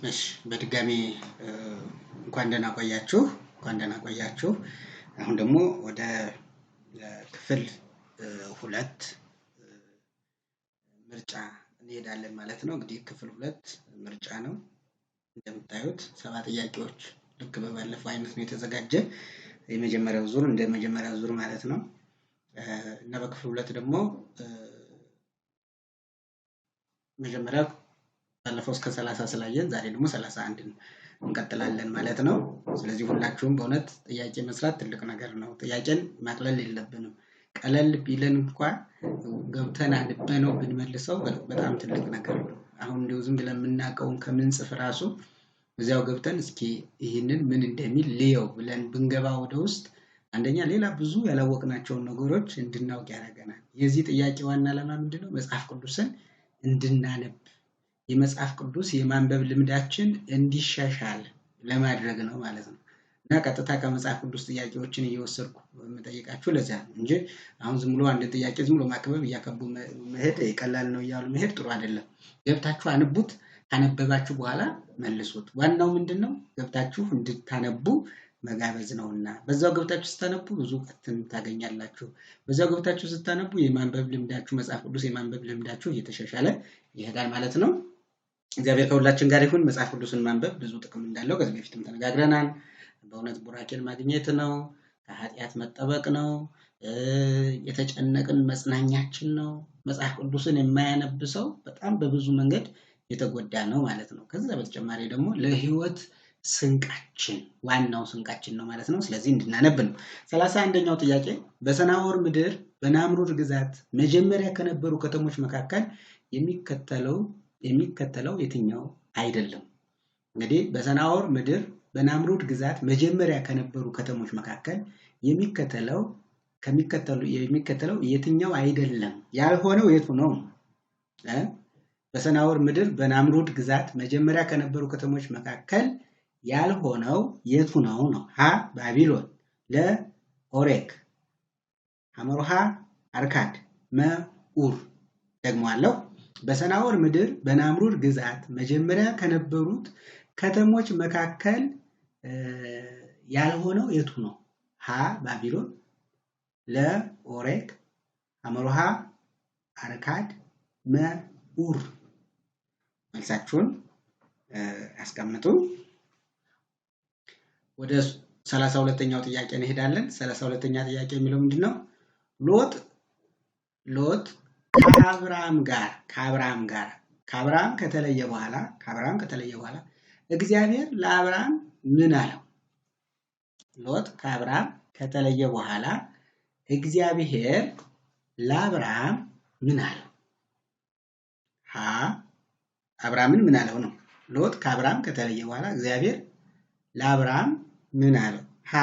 እሺ በድጋሚ እንኳን ደህና ቆያችሁ እንኳን ደህና ቆያችሁ። አሁን ደግሞ ወደ ክፍል 2 ምርጫ እንሄዳለን ማለት ነው። እንግዲህ ክፍል 2 ምርጫ ነው። እንደምታዩት 7 ጥያቄዎች ልክ በባለፈው አይነት ነው የተዘጋጀ የመጀመሪያው ዙር እንደ መጀመሪያው ዙር ማለት ነው። እና በክፍል 2 ደግሞ መጀመሪያው ባለፈው እስከ 30 ስላየን ዛሬ ደግሞ 31 እንቀጥላለን ማለት ነው። ስለዚህ ሁላችሁም በእውነት ጥያቄ መስራት ትልቅ ነገር ነው። ጥያቄን ማቅለል የለብንም። ቀለል ቢለን እንኳን ገብተን አንበነው ብንመልሰው በጣም ትልቅ ነገር ነው። አሁን እንደው ዝም ብለን የምናውቀውን ከምንጽፍ ራሱ እዚያው ገብተን እስኪ ይህንን ምን እንደሚል ልየው ብለን ብንገባ ወደ ውስጥ አንደኛ ሌላ ብዙ ያላወቅናቸውን ነገሮች እንድናውቅ ያደርገናል። የዚህ ጥያቄ ዋና ዓላማ ምንድነው? መጽሐፍ ቅዱስን እንድናነብ የመጽሐፍ ቅዱስ የማንበብ ልምዳችን እንዲሻሻል ለማድረግ ነው ማለት ነው። እና ቀጥታ ከመጽሐፍ ቅዱስ ጥያቄዎችን እየወሰድኩ የምጠይቃችሁ ለዚያ ነው እንጂ አሁን ዝም ብሎ አንድ ጥያቄ ዝም ብሎ ማክበብ እያከቡ መሄድ ቀላል ነው እያሉ መሄድ ጥሩ አይደለም። ገብታችሁ አንቡት። ካነበባችሁ በኋላ መልሱት። ዋናው ምንድነው? ገብታችሁ እንድታነቡ መጋበዝ ነውና በዛው ገብታችሁ ስታነቡ ብዙ እውቀትን ታገኛላችሁ። በዛው ገብታችሁ ስታነቡ የማንበብ ልምዳችሁ መጽሐፍ ቅዱስ የማንበብ ልምዳችሁ እየተሻሻለ ይሄዳል ማለት ነው። እግዚአብሔር ከሁላችን ጋር ይሁን። መጽሐፍ ቅዱስን ማንበብ ብዙ ጥቅም እንዳለው ከዚህ በፊትም ተነጋግረናል። በእውነት ቡራኬን ማግኘት ነው፣ ከኃጢአት መጠበቅ ነው፣ የተጨነቅን መጽናኛችን ነው። መጽሐፍ ቅዱስን የማያነብ ሰው በጣም በብዙ መንገድ የተጎዳ ነው ማለት ነው። ከዛ በተጨማሪ ደግሞ ለህይወት ስንቃችን ዋናው ስንቃችን ነው ማለት ነው። ስለዚህ እንድናነብ ነው። 31ኛው ጥያቄ በሰናዖር ምድር በናምሩድ ግዛት መጀመሪያ ከነበሩ ከተሞች መካከል የሚከተለው የትኛው አይደለም? እንግዲህ በሰናዖር ምድር በናምሩድ ግዛት መጀመሪያ ከነበሩ ከተሞች መካከል የሚከተለው የትኛው አይደለም? ያልሆነው የቱ ነው? በሰናዖር ምድር በናምሩድ ግዛት መጀመሪያ ከነበሩ ከተሞች መካከል ያልሆነው የቱ ነው ነው? ሀ ባቢሎን፣ ለ ኦሬክ፣ ሐመሩሃ አርካድ፣ መ ኡር። ደግሞ አለው በሰናዖር ምድር በናምሩድ ግዛት መጀመሪያ ከነበሩት ከተሞች መካከል ያልሆነው የቱ ነው? ሀ ባቢሎን፣ ለ ኦሬክ፣ ሐመሩሃ አርካድ፣ መ ኡር። መልሳችሁን አስቀምጡ። ወደ 32ኛው ጥያቄ እንሄዳለን። 32ኛ ጥያቄ የሚለው ምንድነው? ሎጥ ከአብርሃም ከተለየ በኋላ እግዚአብሔር ለአብርሃም ምን አለው? ሎጥ ከአብርሃም ከተለየ በኋላ እግዚአብሔር ለአብርሃም ምን አለው? ሀ አብርሃምን ምን አለው ነው። ሎጥ ከአብርሃም ከተለየ በኋላ እግዚአብሔር ለአብርሃም ምን አለው? ሀ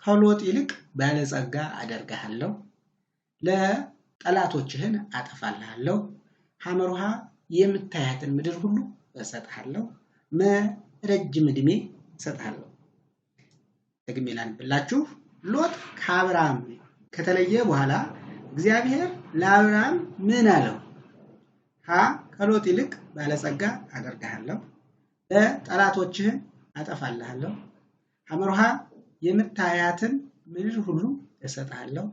ከሎጥ ይልቅ ባለጸጋ አደርግሃለሁ፣ ለጠላቶችህን አጠፋልሃለሁ፣ ሐመሩሃ የምታያትን ምድር ሁሉ እሰጥሃለሁ፣ መ ረጅም ዕድሜ እሰጥሃለሁ። ደግሜ ላንብላችሁ። ሎጥ ከአብርሃም ከተለየ በኋላ እግዚአብሔር ለአብርሃም ምን አለው? ሀ ከሎጥ ይልቅ ባለጸጋ አደርግሃለሁ፣ ለጠላቶችህን አጠፋልሃለሁ፣ ሐመሩሃ የምታያትን ምድር ሁሉ እሰጥሃለሁ፣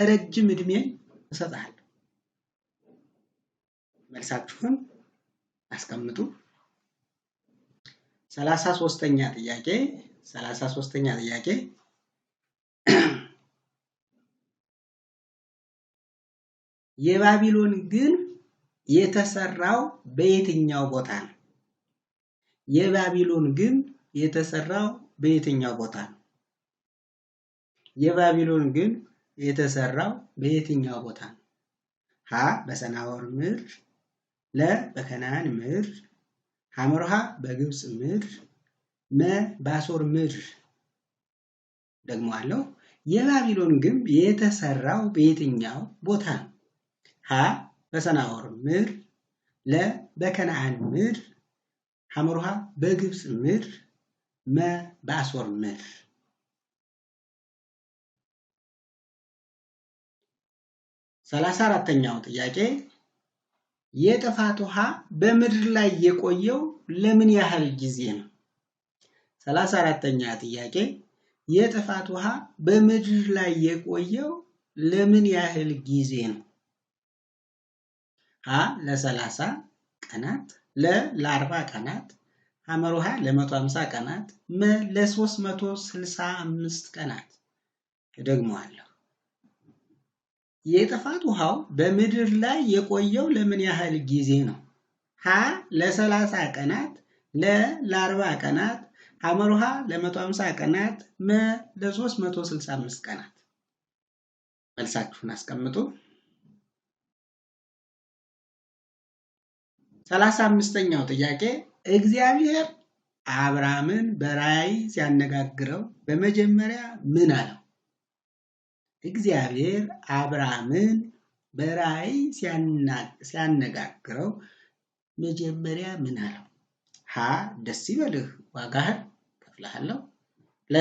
ረጅም ዕድሜ እሰጥሃለሁ። መልሳችሁን አስቀምጡ። 33ኛ ጥያቄ የባቢሎን ግንብ የተሰራው በየትኛው ቦታ ነው? የባቢሎን ግንብ የተሰራው በየትኛው ቦታ ነው? የባቢሎን ግንብ የተሰራው በየትኛው ቦታ ነው? ሀ በሰናዖር ምድር፣ ለ በከነዓን ምድር፣ ሐመሩሃ በግብፅ ምድር፣ መ በአሦር ምድር። ደግሞ አለው የባቢሎን ግንብ የተሰራው በየትኛው ቦታ ነው? ሀ በሰናዖር ምድር፣ ለ በከነዓን ምድር፣ ሐመሩሃ በግብፅ ምድር፣ መ በአሦር ምድር። 34ኛው ጥያቄ የጥፋት ውሃ በምድር ላይ የቆየው ለምን ያህል ጊዜ ነው? 34ኛ ጥያቄ የጥፋት ውሃ በምድር ላይ የቆየው ለምን ያህል ጊዜ ነው? ሀ ለ30 ቀናት፣ ለ40 ቀናት፣ ሐመሩሃ ለ150 ቀናት፣ መ ለ365 ቀናት። እደግመዋለሁ። የጥፋት ውሃው በምድር ላይ የቆየው ለምን ያህል ጊዜ ነው? ሀ ለ30 ቀናት፣ ለ40 ቀናት፣ ሐመሩሃ ለ150 ቀናት፣ መ ለ365 ቀናት። መልሳችሁን አስቀምጡ። 35ኛው ጥያቄ እግዚአብሔር አብርሃምን በራእይ ሲያነጋግረው በመጀመሪያ ምን አለው? እግዚአብሔር አብርሃምን በራእይ ሲያነጋግረው መጀመሪያ ምን አለው? ሀ ደስ ይበልህ ዋጋህን እከፍልሃለሁ፣ ለ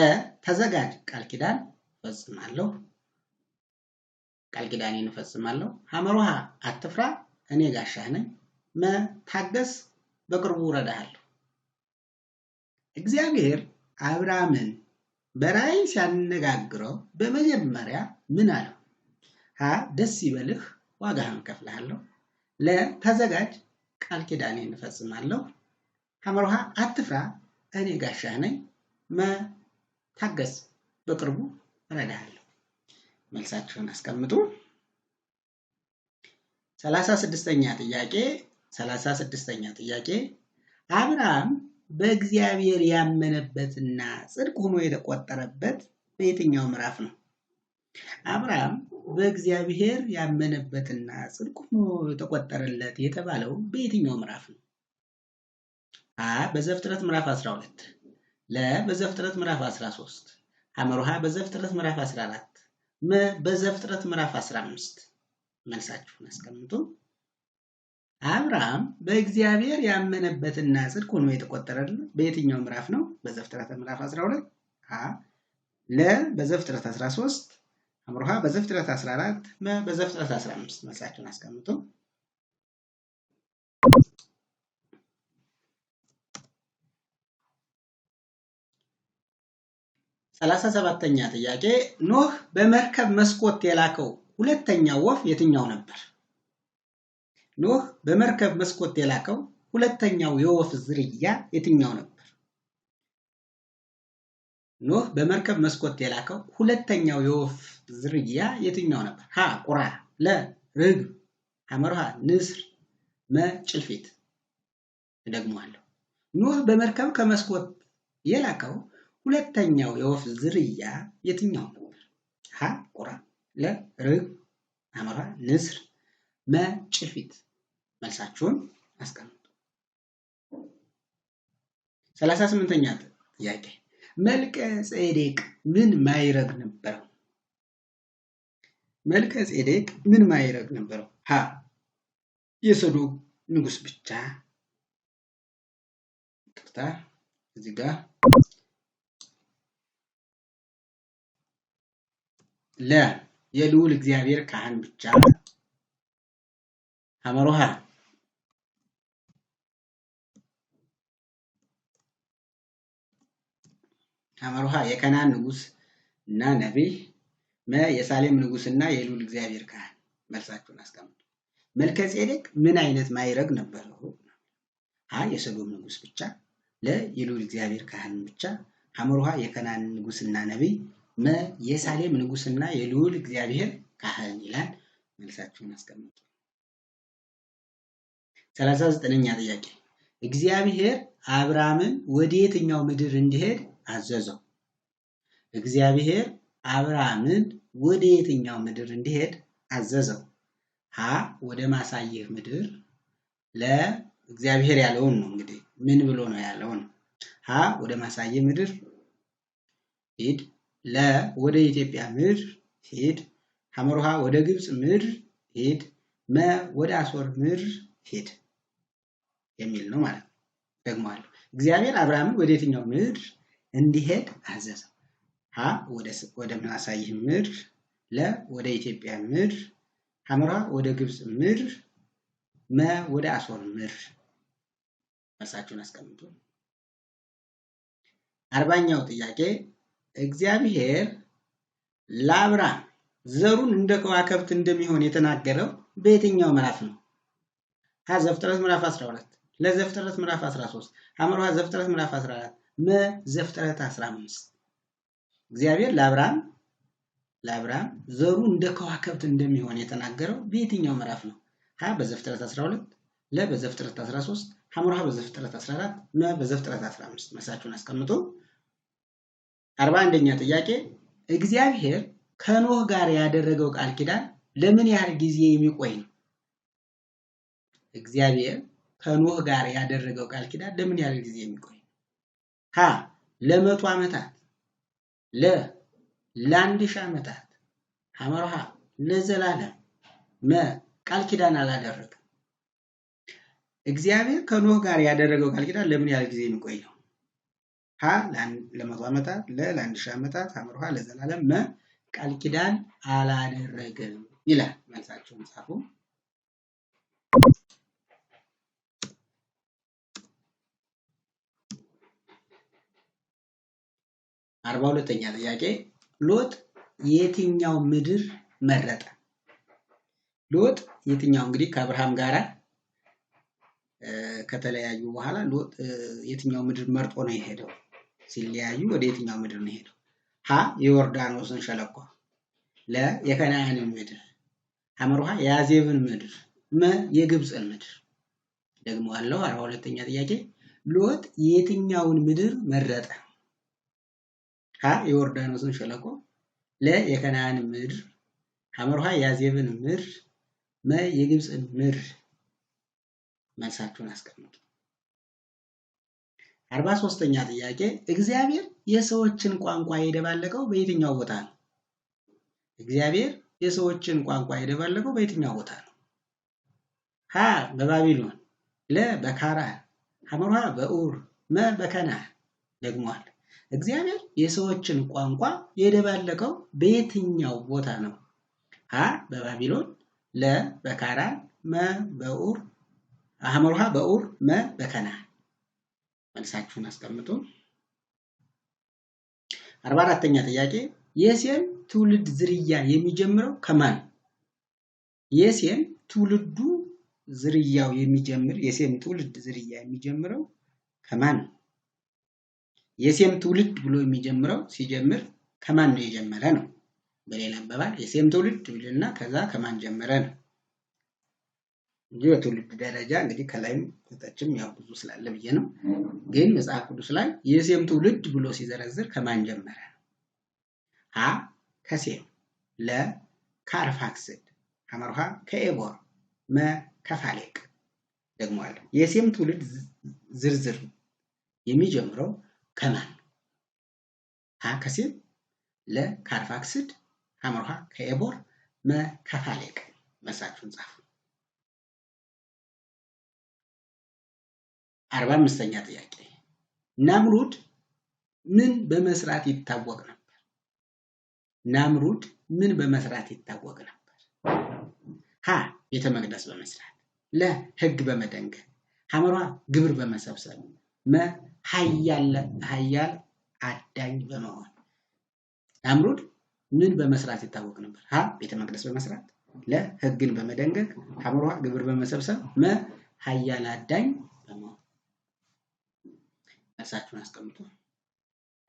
ተዘጋጅ ቃል ኪዳን እፈጽማለሁ፣ ቃል ኪዳኔን እፈጽማለሁ፣ ሐመሩሃ አትፍራ እኔ ጋሻህ ነኝ፣ መ ታገስ በቅርቡ እረዳሃለሁ። እግዚአብሔር አብርሃምን በራእይ ሲያነጋግረው በመጀመሪያ ምን አለው? ሀ ደስ ይበልህ ዋጋህን እከፍልሃለሁ፣ ለ ተዘጋጅ ቃል ኪዳኔን እፈጽማለሁ፣ ሐመሩሃ አትፍራ እኔ ጋሻህ ነኝ፣ መ ታገስ በቅርቡ እረዳሃለሁ። መልሳችሁን አስቀምጡ። 36ኛ ጥያቄ አብርሃም በእግዚአብሔር ያመነበትና ጽድቅ ሆኖ የተቆጠረበት በየትኛው ምዕራፍ ነው? አብርሃም በእግዚአብሔር ያመነበትና ጽድቅ ሆኖ የተቆጠረለት የተባለው በየትኛው ምዕራፍ ነው? አ በዘፍጥረት ምዕራፍ 12፣ ለ በዘፍጥረት ምዕራፍ 13፣ ሐመሩሃ በዘፍጥረት ምዕራፍ 14፣ መ በዘፍጥረት ምዕራፍ 15። መልሳችሁን አስቀምጡ። አብርሃም በእግዚአብሔር ያመነበትና ጽድቅ ሆኖ የተቆጠረለት በየትኛው ምዕራፍ ነው? በዘፍጥረት ምዕራፍ 12፣ አ ለ በዘፍጥረት 13፣ ሐመሩሃ በዘፍጥረት 14፣ መ በዘፍጥረት 15። መልሳችሁን አስቀምጡ። 37ኛ ጥያቄ ኖህ በመርከብ መስኮት የላከው ሁለተኛው ወፍ የትኛው ነበር? ኖህ በመርከብ መስኮት የላከው ሁለተኛው የወፍ ዝርያ የትኛው ነበር? ኖህ በመርከብ መስኮት የላከው ሁለተኛው የወፍ ዝርያ የትኛው ነበር? ሀ ቁራ፣ ለ ርግብ፣ ሐመሩሃ ንስር፣ መ ጭልፊት። እደግመዋለሁ። ኖህ በመርከብ ከመስኮት የላከው ሁለተኛው የወፍ ዝርያ የትኛው ነበር? ሀ ቁራ፣ ለ ርግብ፣ ሐመሩሃ ንስር፣ መ ጭልፊት። መልሳችሁን አስቀምጡ። 38ኛ ጥያቄ መልከ ጼዴቅ ምን ማዕረግ ነበረው? መልከ ጼዴቅ ምን ማዕረግ ነበረው? ሀ የሰዶም ንጉስ ብቻ። ይቅርታ እዚህ ጋር ለ የልዑል እግዚአብሔር ካህን ብቻ። ሐመሩሃ የከናን ንጉስ እና ነቢይ፣ መ የሳሌም ንጉስ እና የልዑል እግዚአብሔር ካህን። መልሳችሁን አስቀምጡ። መልከ ጼዴቅ ምን አይነት ማዕረግ ነበረው? ሀ የሰዶም ንጉስ ብቻ፣ ለ የልዑል እግዚአብሔር ካህን ብቻ፣ ሐመሩሃ የከናን ንጉስና ነቢይ፣ መ የሳሌም ንጉስና የልዑል እግዚአብሔር ካህን ይላል። መልሳችሁን አስቀምጡ። 39ኛ ጥያቄ እግዚአብሔር አብርሃምን ወደ የትኛው ምድር እንዲሄድ አዘዘው? እግዚአብሔር አብርሃምን ወደ የትኛው ምድር እንዲሄድ አዘዘው? ሀ ወደ ማሳየህ ምድር፣ ለ እግዚአብሔር ያለውን ነው እንግዲህ ምን ብሎ ነው ያለውን። ሀ ወደ ማሳየህ ምድር ሂድ፣ ለ ወደ ኢትዮጵያ ምድር ሂድ፣ ሐመሩሃ ወደ ግብፅ ምድር ሂድ፣ መ ወደ አሶር ምድር ሂድ የሚል ነው ማለት ነው። ደግሞአለሁ። እግዚአብሔር አብርሃምን ወደ የትኛው ምድር እንዲሄድ አዘዘው? ሀ ወደ ማሳይህ ምድር፣ ለ ወደ ኢትዮጵያ ምድር፣ ሐመሩሃ ወደ ግብፅ ምድር፣ መ ወደ አሶር ምድር። መልሳችሁን አስቀምጡ። 40ኛው ጥያቄ እግዚአብሔር ለአብርሃም ዘሩን እንደ ከዋክብት እንደሚሆን የተናገረው በየትኛው ምዕራፍ ነው? ሀ ዘፍጥረት ምዕራፍ 12፣ ለዘፍጥረት ምዕራፍ 13፣ ሐመር ውሃ ዘፍጥረት ምዕራፍ 14፣ መ ዘፍጥረት 15። እግዚአብሔር ለአብርሃም ዘሩ እንደ ከዋክብት እንደሚሆን የተናገረው በየትኛው ምዕራፍ ነው? ሀ በዘፍጥረት 12፣ ለ በዘፍጥረት 13፣ ሐመር ውሃ በዘፍጥረት 14፣ መ በዘፍጥረት 15። መልሳችሁን አስቀምጡ። 41ኛ ጥያቄ እግዚአብሔር ከኖህ ጋር ያደረገው ቃል ኪዳን ለምን ያህል ጊዜ የሚቆይ ነው? እግዚአብሔር ከኖህ ጋር ያደረገው ቃል ኪዳን ለምን ያህል ጊዜ የሚቆይ ነው? ሀ ለ100 ዓመታት፣ ለ ለ1000 ዓመታት፣ ሐመር ውሃ ለዘላለም፣ መ ቃል ኪዳን አላደረገም። እግዚአብሔር ከኖህ ጋር ያደረገው ቃል ኪዳን ለምን ያህል ጊዜ የሚቆይ ነው? ሀ ለ100 ዓመታት፣ ለ ለ1000 ዓመታት፣ ሐመር ውሃ ለዘላለም፣ መ ቃል ኪዳን አላደረገም ይላል። መልሳችሁን ጻፉ። 42ኛ ጥያቄ ሎጥ የትኛው ምድር መረጠ? ሎጥ የትኛው እንግዲህ ከአብርሃም ጋር ከተለያዩ በኋላ ሎጥ የትኛው ምድር መርጦ ነው የሄደው? ሲለያዩ ወደ የትኛው ምድር ነው የሄደው? ሀ የዮርዳኖስን ሸለቆ፣ ለ የከነዓንን ምድር፣ ሐመር ውሃ የያዜብን ምድር፣ መ የግብፅን ምድር። ደግሞ አለው 42ኛ ጥያቄ ሎጥ የትኛውን ምድር መረጠ? ሀ የዮርዳኖስን ሸለቆ፣ ለ የከነዓንን ምድር፣ ሐመር ውሃ የያዜብን ምድር፣ መ የግብፅን ምድር። መልሳችሁን አስቀምጡ። 43ኛ ጥያቄ እግዚአብሔር የሰዎችን ቋንቋ የደባለቀው በየትኛው ቦታ ነው? እግዚአብሔር የሰዎችን ቋንቋ የደባለቀው በየትኛው ቦታ ነው? ሀ በባቢሎን፣ ለ በካራን፣ ሐመር ውሃ በኡር፣ መ በከነዓን። ደግሟል። እግዚአብሔር የሰዎችን ቋንቋ የደባለቀው በየትኛው ቦታ ነው? ሀ በባቢሎን፣ ለ በካራን፣ መ በኡር፣ ሐመር ውሃ በኡር፣ መ በከነዓን። መልሳችሁን አስቀምጡ። 44ኛ ጥያቄ የሴም ትውልድ ዝርያ የሚጀምረው ከማን? የሴም ትውልድ ዝርያ የሚጀምረው ከማን? የሴም ትውልድ ብሎ የሚጀምረው ሲጀምር ከማን ነው የጀመረ ነው? በሌላ አባባል የሴም ትውልድ ብልና ከዛ ከማን ጀመረ ነው እንጂ በትውልድ ደረጃ እንግዲህ ከላይም ከታችም ያው ብዙ ስላለ ብዬ ነው። ግን መጽሐፍ ቅዱስ ላይ የሴም ትውልድ ብሎ ሲዘረዝር ከማን ጀመረ? ሀ ከሴም፣ ለ ከአርፋክስድ፣ ሐመር ውሃ ከኤቦር፣ መ ከፋሌቅ። ደግሞ አለ የሴም ትውልድ ዝርዝር የሚጀምረው ከማን? ሀ ከሴም፣ ለ ከአርፋክስድ፣ ሐመር ውሃ ከኤቦር፣ መ ከፋሌቅ። መልሳችሁን ጻፉ። 45ኛ ጥያቄ ናምሩድ ምን በመስራት ይታወቅ ነበር? ናምሩድ ምን በመስራት ይታወቅ ነበር? ሀ ቤተ መቅደስ በመስራት፣ ለ ሕግ በመደንገግ፣ ሐመር ውሃ ግብር በመሰብሰብ፣ መ ኃያል አዳኝ በመሆን። ናምሩድ ምን በመስራት ይታወቅ ነበር? ሀ ቤተ መቅደስ በመስራት፣ ለ ሕግን በመደንገግ፣ ሐመር ውሃ ግብር በመሰብሰብ፣ መ ኃያል አዳኝ በመሆን። መልሳችሁን አስቀምጡ።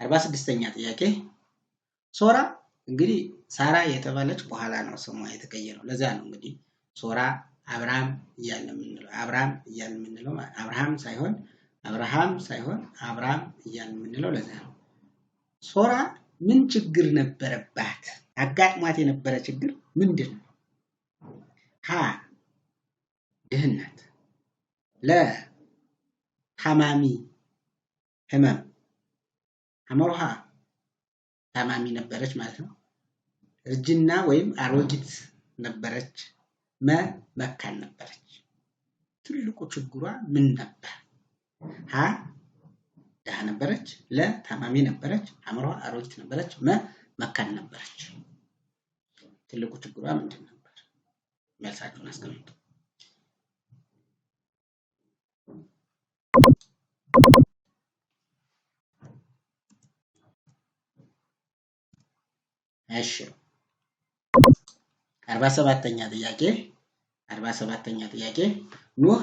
46ኛ ጥያቄ ሶራ እንግዲህ ሳራ የተባለች በኋላ ነው ስሟ የተቀየረው። ለዛ ነው እንግዲህ ሶራ አብርሃም እያልን የምንለው አብርሃም ሳይሆን አብርሃም እያልን የምንለው ለዛ ነው። ሶራ ምን ችግር ነበረባት? አጋጥሟት የነበረ ችግር ምንድን ነው? ሀ ድህነት፣ ለ ታማሚ ህመም፣ ሐመር ውሃ ታማሚ ነበረች ማለት ነው። እርጅና ወይም አሮጊት ነበረች፣ መ መካን ነበረች። ትልቁ ችግሯ ምን ነበር? ሀ ድሃ ነበረች፣ ለ ታማሚ ነበረች፣ ሐመር ውሃ አሮጊት ነበረች፣ መ መካን ነበረች። ትልቁ ችግሯ ምንድን ነበር? መልሳችሁን አስቀምጡ። እሺ 47ኛ ጥያቄ ኖህ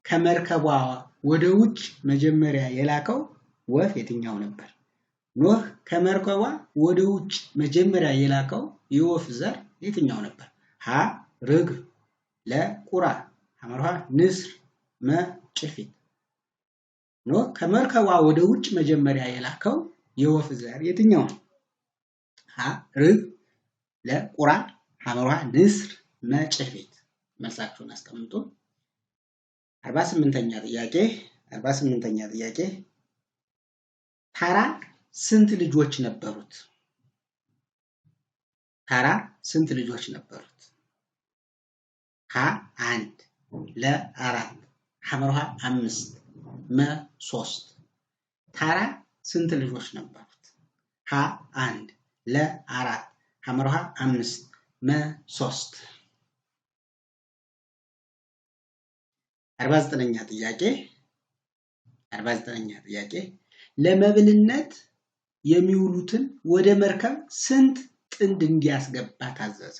ከመርከቧ ወደ ውጭ መጀመሪያ የላከው ወፍ የትኛው ነበር? ኖህ ከመርከቧ ወደ ውጭ መጀመሪያ የላከው የወፍ ዘር የትኛው ነበር? ሀ ርግብ፣ ለ ቁራ፣ ሐመርሃ ንስር፣ መ ጭልፊት። ኖህ ከመርከቧ ወደ ውጭ መጀመሪያ የላከው የወፍ ዘር የትኛው ነው? ሀ ርግብ፣ ለ ቁራ፣ ሐመርሃ ንስር፣ መ ጭልፊት። መልሳችሁን አስቀምጡ። 48ኛ ጥያቄ ታራ ስንት ልጆች ነበሩት? ታራ ስንት ልጆች ነበሩት? ሀ 1፣ ለ 4፣ ሐመርሃ 5፣ መ 3። ታራ ስንት ልጆች ነበሩት? ሀ 1፣ ለ 4፣ ሐመርሃ 5፣ መ 3። 49ኛ ጥያቄ ለመብልነት የሚውሉትን ወደ መርከብ ስንት ጥንድ እንዲያስገባ ታዘዘ?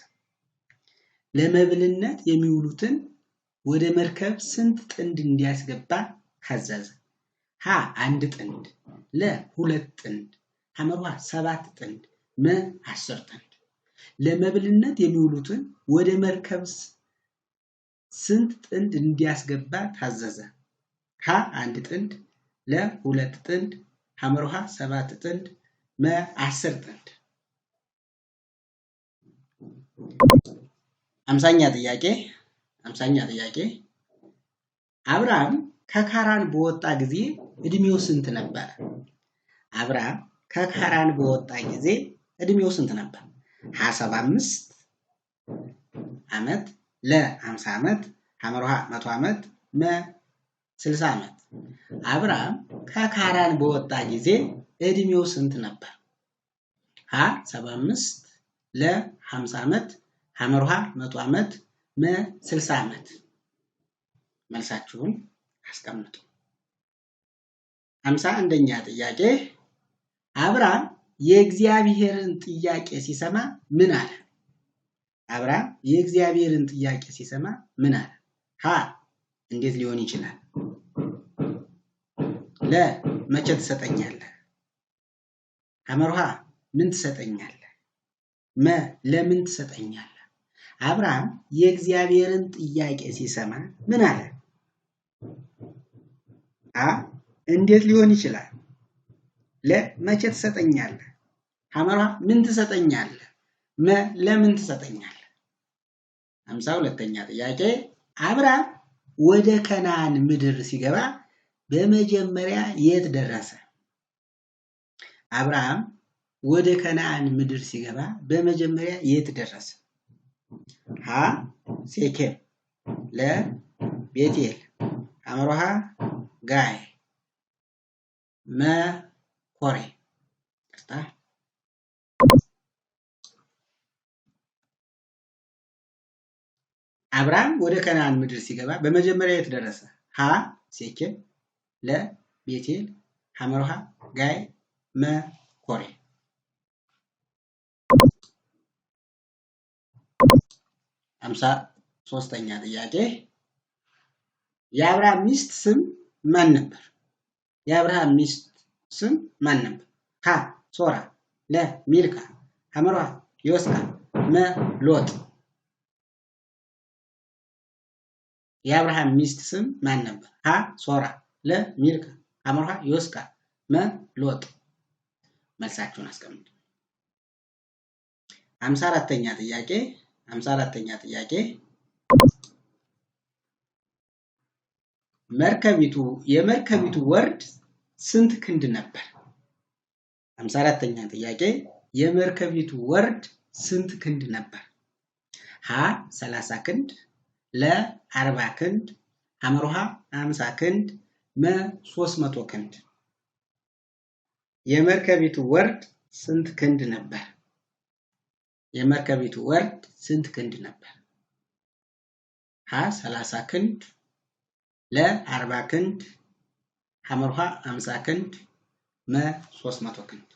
ለመብልነት የሚውሉትን ወደ መርከብ ስንት ጥንድ እንዲያስገባ ታዘዘ? ሀ 1 ጥንድ፣ ለ 2 ጥንድ፣ ሐመርሃ 7 ጥንድ፣ መ 10 ጥንድ። ለመብልነት የሚውሉትን ወደ መርከብ ስንት ጥንድ እንዲያስገባ ታዘዘ? ሀ 1 ጥንድ፣ ለ 2 ጥንድ፣ ሐመርሃ 7 ጥንድ፣ መ 10 ጥንድ። 50ኛ ጥያቄ አብርሃም ከካራን በወጣ ጊዜ እድሜው ስንት ነበር? አብርሃም ከካራን በወጣ ጊዜ እድሜው ስንት ነበር? ሀ 75 ዓመት፣ ለ 50 ዓመት፣ ሐመርሃ 100 ዓመት፣ መ 60 ዓመት። አብርሃም ከካራን በወጣ ጊዜ እድሜው ስንት ነበር? ሀ 75፣ ለ 50 ዓመት፣ ሐመርሃ 100 ዓመት፣ መ 60 ዓመት። መልሳችሁን አስቀምጡ። 51ኛ ጥያቄ አብርሃም የእግዚአብሔርን ጥያቄ ሲሰማ ምን አለ? አብርሃም የእግዚአብሔርን ጥያቄ ሲሰማ ምን አለ? ሀ እንዴት ሊሆን ይችላል? ለ መቼ ትሰጠኛለህ? ሐመርሃ ምን ትሰጠኛለህ? መ ለምን ትሰጠኛለህ? አብርሃም የእግዚአብሔርን ጥያቄ ሲሰማ ምን አለ? አ እንዴት ሊሆን ይችላል? ለ መቼ ትሰጠኛለህ? ሐመርሃ ምን ትሰጠኛለህ? መ ለምን ትሰጠኛለህ? 52ኛ ጥያቄ አብርሃም ወደ ከነዓን ምድር ሲገባ በመጀመሪያ የት ደረሰ? አብርሃም ወደ ከነዓን ምድር ሲገባ በመጀመሪያ የት ደረሰ? ሀ ሴኬም፣ ለ ቤቴል፣ ሐመርሃ ጋይ፣ መ ኮሬ። አብርሃም ወደ ከነዓን ምድር ሲገባ በመጀመሪያ የት ደረሰ? ሀ ሴኬም፣ ለ ቤቴል፣ ሐመርሃ ጋይ፣ መ ኮሬ። 53ኛ ጥያቄ የአብርሃም ሚስት ስም ማን ነበር? የአብርሃም ሚስት ስም ማን ነበር? ሀ ሶራ፣ ለ ሚልካ፣ ሐመርሃ ዮስካ፣ መ ሎጥ። የአብርሃም ሚስት ስም ማን ነበር? ሀ ሶራ፣ ለ ሚልካ፣ ሐመርሃ ዮስካ፣ መ ሎጥ። መልሳችሁን አስቀምጡ። 54ኛ ጥያቄ የመርከቢቱ ወርድ ስንት ክንድ ነበር? 54ኛ ጥያቄ የመርከቢቱ ወርድ ስንት ክንድ ነበር? ሀ 30 ክንድ፣ ለ 40 ክንድ፣ ሐመርሃ 50 ክንድ፣ መ 300 ክንድ። የመርከቢቱ ወርድ ስንት ክንድ ነበር? የመርከቢቱ ወርድ ስንት ክንድ ነበር? ሀ 30 ክንድ፣ ለ 40 ክንድ፣ ሐመርሃ 50 ክንድ፣ መ 300 ክንድ።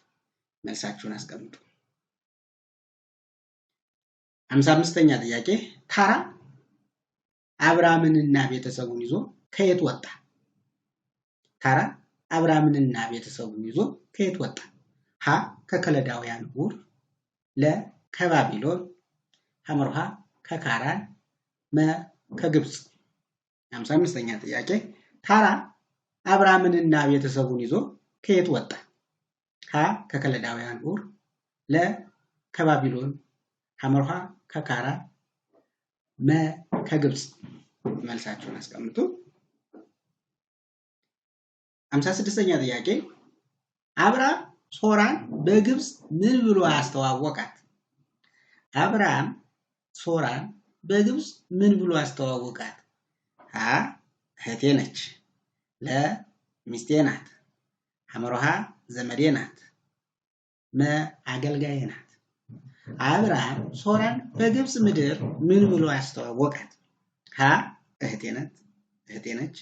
መልሳችሁን አስቀምጡ። 55ኛ ጥያቄ ታራ አብራምንና ቤተሰቡን ይዞ ከየት ወጣ? ታራ አብራምንና ቤተሰቡን ይዞ ከየት ወጣ? ሀ ከከለዳውያን ኡር፣ ለ ከባቢሎን፣ ሐመርሃ ከካራን፣ መ ከግብጽ። 55ኛ ጥያቄ ታራ አብራምንና ቤተሰቡን ይዞ ከየት ወጣ? ሀ ከከለዳውያን ኡር፣ ለ ከባቢሎን፣ ሐመርሃ ከካራን፣ መ ከግብጽ። መልሳችሁን አስቀምጡ። 56ኛ ጥያቄ አብራም ሶራን በግብጽ ምን ብሎ አስተዋወቃት? አብራም ሶራን በግብጽ ምን ብሎ አስተዋወቃት? ሀ እህቴ ነች፣ ለ ሚስቴ ናት፣ ሐመርሃ ዘመዴ ናት፣ መ አገልጋዬ ናት። አብራም ሶራን በግብጽ ምድር ምን ብሎ አስተዋወቃት? ሀ እህቴ ነች፣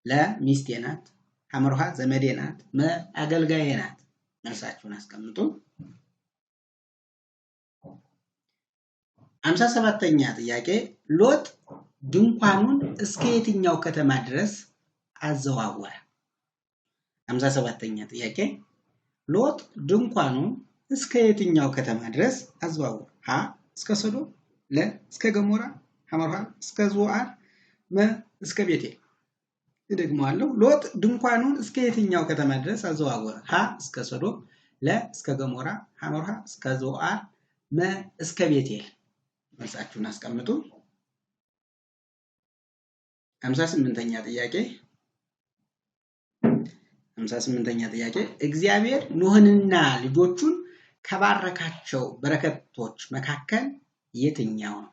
ለ ሚስቴ ናት፣ ሐመርሃ ዘመዴ ናት፣ መ አገልጋዬ ናት። መልሳችሁን አስቀምጡ። 57ኛ ጥያቄ ሎጥ ድንኳኑን እስከ የትኛው ከተማ ድረስ አዘዋወረ? 57ኛ ጥያቄ ሎጥ ድንኳኑን እስከ የትኛው ከተማ ድረስ አዘዋወረ? ሀ እስከ ሰዶም፣ ለ እስከ ገሞራ፣ ሐመርሃ እስከ ዞዓር፣ መ እስከ ቤቴል። እደግመዋለሁ። ሎጥ ድንኳኑን እስከ የትኛው ከተማ ድረስ አዘዋወረ? ሀ እስከ ሰዶም፣ ለ እስከ ገሞራ፣ ሐመርሃ እስከ ዞዓር፣ መ እስከ ቤቴል። መልሳችሁን አስቀምጡ። 58ኛ ጥያቄ እግዚአብሔር ኖህንና ልጆቹን ከባረካቸው በረከቶች መካከል የትኛው ነው?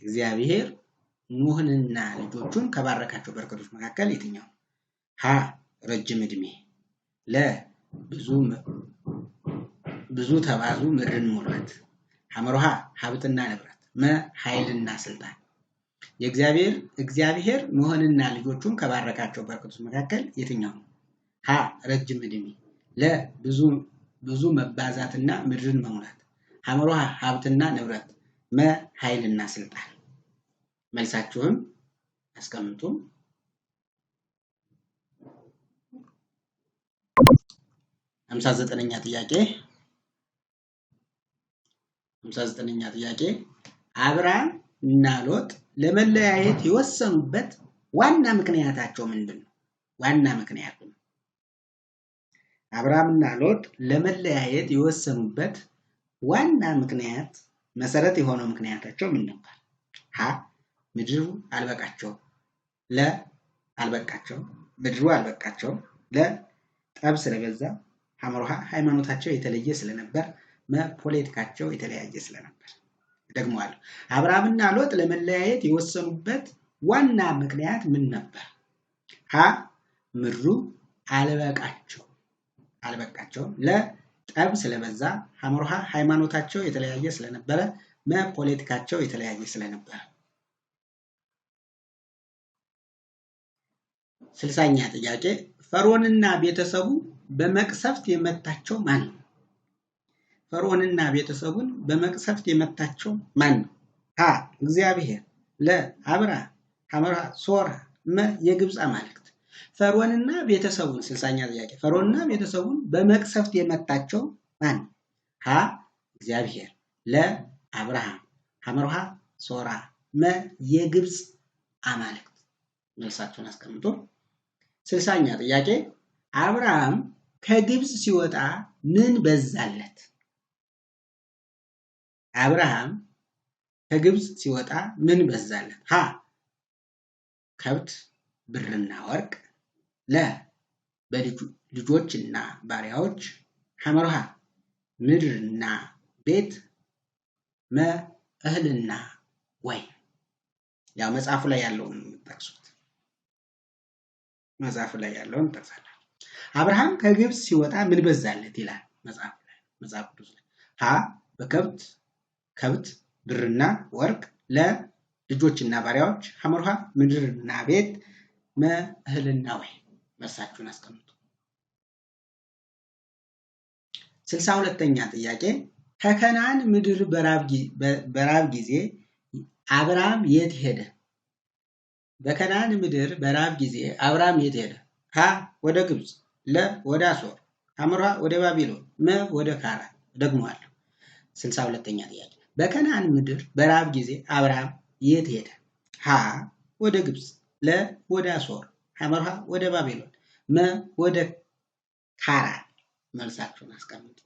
እግዚአብሔር ኖህንና ልጆቹን ከባረካቸው በረከቶች መካከል የትኛው ነው? ሀ ረጅም ዕድሜ፣ ለ ብዙ ተባዙ ምድርን ሙላት፣ ሐመርሃ ሀብትና ንብረት፣ መ ኃይልና ስልጣን። እግዚአብሔር ኖህንና ልጆቹን ከባረካቸው በረከቶች መካከል የትኛው ነው? ሀ ረጅም ዕድሜ፣ ለ ብዙ መባዛትና ምድርን መሙላት፣ ሐመርሃ ሀብትና ንብረት፣ መ ኃይልና ስልጣን። መልሳችሁን አስቀምጡ። 59ኛ ጥያቄ አብራም እና ሎጥ ለመለያየት የወሰኑበት ዋና ምክንያታቸው ምንድን ነው? ዋና ምክንያቱ አብራምና ሎጥ ለመለያየት የወሰኑበት ዋና ምክንያት መሰረት የሆነው ምክንያታቸው ምን ነበር? ሀ ምድሩ አልበቃቸው፣ ለ አልበቃቸው ምድሩ አልበቃቸው፣ ለ ጠብ ስለበዛ፣ ሐመርሃ ሃይማኖታቸው የተለየ ስለነበር፣ መ ፖለቲካቸው የተለያየ ስለነበር። ደግሞአለሁ። አብራምና ሎጥ ለመለያየት የወሰኑበት ዋና ምክንያት ምን ነበር? ሀ ምድሩ አልበቃቸው፣ ለ ጠብ ስለበዛ፣ ሐመርሃ ሃይማኖታቸው የተለያየ ስለነበረ፣ መ ፖለቲካቸው የተለያየ ስለነበረ። 60ኛ ጥያቄ ፈርዖንና ቤተሰቡ በመቅሰፍት የመታቸው ማን ነው? ፈርዖንና ቤተሰቡን በመቅሰፍት የመታቸው ማን ነው? ሀ እግዚአብሔር፣ ለ አብርሃም፣ ሐመርሃ ሶራ፣ መ የግብጽ አማልክት። ፈርዖንና ቤተሰቡን 60ኛ ጥያቄ ፈርዖንና ቤተሰቡን በመቅሰፍት የመታቸው ማን ነው? ሀ እግዚአብሔር፣ ለ አብርሃም፣ ሐመርሃ ሶራ፣ መ የግብጽ አማልክት። መልሳችሁን አስቀምጡ። 60ኛ ጥያቄ አብርሃም ከግብጽ ሲወጣ ምን በዛለት? አብርሃም ከግብጽ ሲወጣ ምን በዛለት? ሀ ከብት ብርና ወርቅ፣ ለ በልጆችና ባሪያዎች፣ ሐመርሃ ምድርና ቤት፣ መ እህልና ወይን። ያው መጽሐፉ ላይ ያለውን ጠቅሱት። መጽሐፉ ላይ ያለውን ጠቅሳለሁ። አብርሃም ከግብጽ ሲወጣ ምን በዛለት ይላል መጽሐፍ ቅዱስ ላይ። ሀ በከብት ብርና ወርቅ፣ ለ ልጆችና ባሪያዎች፣ ሐመርሃ ምድርና ቤት፣ መ እህልና ወይን። መልሳችሁን አስቀምጡ። 62ኛ ጥያቄ ከከናን ምድር በራብ ጊዜ አብርሃም የት ሄደ? በከናን ምድር በራብ ጊዜ አብርሃም የት ሄደ? ሀ ወደ ግብፅ፣ ለ ወደ አሶር፣ ሐመራ ወደ ባቢሎን፣ መ ወደ ካራን። ደግሞአለሁ። 62ኛ ጥያቄ በከናን ምድር በራብ ጊዜ አብርሃም የት ሄደ? ሀ ወደ ግብፅ፣ ለ ወደ አሶር፣ ሐመራ ወደ ባቢሎን፣ መ ወደ ካራን። መልሳችሁን አስቀምጡ።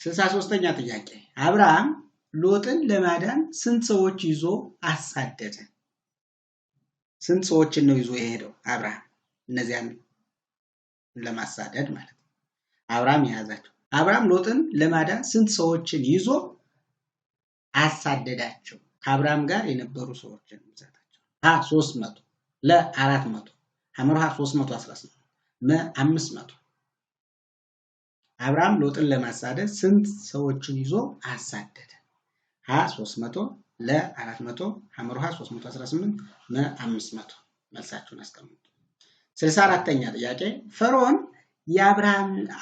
63ኛ ጥያቄ አብርሃም ሎጥን ለማዳን ስንት ሰዎች ይዞ አሳደደ? ስንት ሰዎችን ነው ይዞ የሄደው አብርሃም? እነዚያን ለማሳደድ ማለት ነው። አብርሃም የያዛቸው አብርሃም ሎጥን ለማዳን ስንት ሰዎችን ይዞ አሳደዳቸው? ከአብርሃም ጋር የነበሩ ሰዎችን ይዛታቸው። ሀ 300፣ ለ 400፣ ሐመራ 318፣ መ 500። አብርሃም ሎጥን ለማሳደድ ስንት ሰዎችን ይዞ አሳደደ? ሀ 300፣ ለ 400፣ ሐመራ 318፣ መ 500። መልሳችሁን አስቀምጡ። 64ኛ ጥያቄ ፈርዖን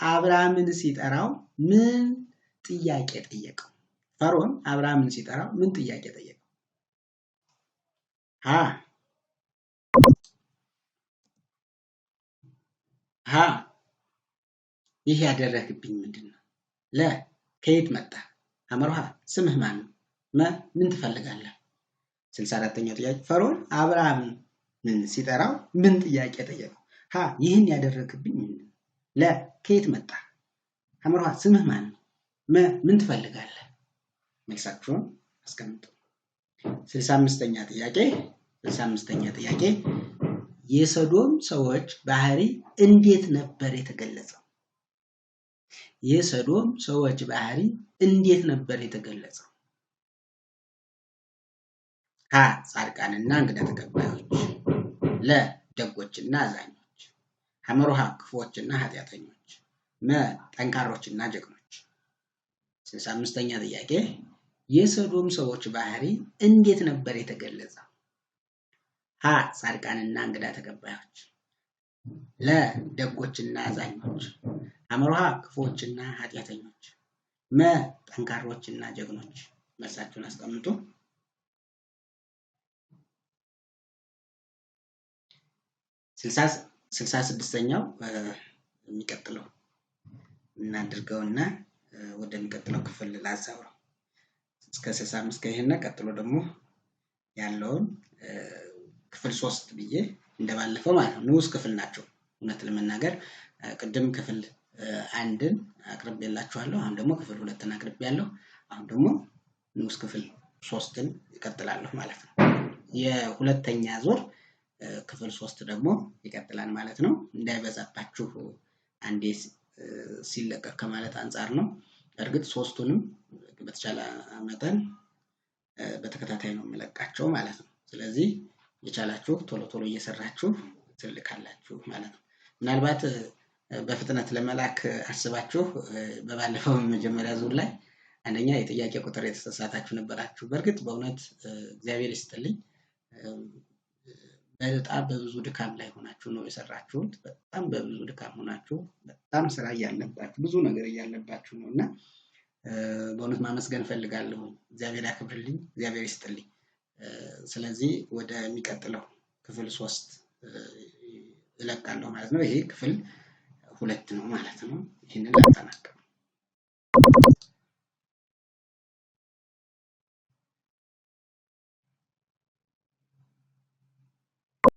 አብርሃምን ሲጠራው ምን ጥያቄ ጠየቀው? ፈርዖን አብርሃምን ሲጠራው ምን ጥያቄ ጠየቀው? ሀ ይህ ያደረግብኝ ምንድነው? ለ ከየት መጣ? ሐመራ ስምህ ማን ነው? መ ምን ትፈልጋለህ? 64ኛው ጥያቄ ፈርዖን አብርሃምን ሲጠራው ምን ጥያቄ ጠየቀው? ሀ ይህን ያደረግብኝ ምንድነው? ለ ከየት መጣ? ሐመራ ስምህ ማን ነው? መ ምን ትፈልጋለህ? መልሳችሁን አስቀምጡ። 65ኛ ጥያቄ የሰዶም ሰዎች ባህሪ እንዴት ነበር የተገለጸው? የሰዶም ሰዎች ባህሪ እንዴት ነበር የተገለጸው? ሀ ጻድቃንና እንግዳ ተቀባዮች፣ ለ ደጎችና አዛኞች፣ ሐመራ ክፉዎችና ኃጢአተኞች፣ መ ጠንካሮችና ጀግኖች። 65ኛ ጥያቄ የሰዶም ሰዎች ባህሪ እንዴት ነበር የተገለጸው? ሀ ጻድቃንና እንግዳ ተቀባዮች፣ ለ ደጎችና አዛኞች፣ ሐመራ ክፉዎችና ኃጢአተኞች፣ መ ጠንካሮችና ጀግኖች። መልሳችሁን አስቀምጡ። 66ኛው የሚቀጥለው እናድርገውና ወደሚቀጥለው ክፍል ላዛውረው። እስከ 65 ከይሄና ቀጥሎ ደግሞ ያለውን ክፍል 3 ብዬ እንደባለፈው ማለት ነው። ንዑስ ክፍል ናቸው። እውነት ለመናገር ቅድም ክፍል 1ን አቅርቤላችኋለሁ። አሁን ደግሞ ክፍል 2ን አቅርቤያለሁ። አሁን ደግሞ ንዑስ ክፍል 3ን ይቀጥላለሁ ማለት ነው። የሁለተኛ ዙር ክፍል 3 ደግሞ ይቀጥላል ማለት ነው። እንዳይበዛባችሁ አንዴ ሲለቀቅ ከማለት አንፃር ነው። እርግጥ 3ቱንም በተቻለ መጠን በተከታታይ ነው የምለቃቸው ማለት ነው። ስለዚህ የቻላችሁ ቶሎ ቶሎ እየሰራችሁ ትልካላችሁ ማለት ነው። ምናልባት በፍጥነት ለመላክ አስባችሁ በባለፈው መጀመሪያ ዙር ላይ አንደኛ የጥያቄ ቁጥር የተሳሳታችሁ ነበራችሁ። በእርግጥ በእውነት እግዚአብሔር ይስጥልኝ። በጣም በብዙ ድካም ላይ ሆናችሁ ነው የሰራችሁት። በጣም በብዙ ድካም ሆናችሁ በጣም ስራ እያለባችሁ ብዙ ነገር እያለባችሁ ነውና በእውነት ማመስገን ፈልጋለሁ። እግዚአብሔር ያክብርልኝ፣ እግዚአብሔር ይስጥልኝ። ስለዚህ ወደሚቀጥለው ክፍል 3 እለቃለሁ ማለት ነው። ይሄ ክፍል 2 ነው ማለት ነው። ይሄንን አጠናቀቅ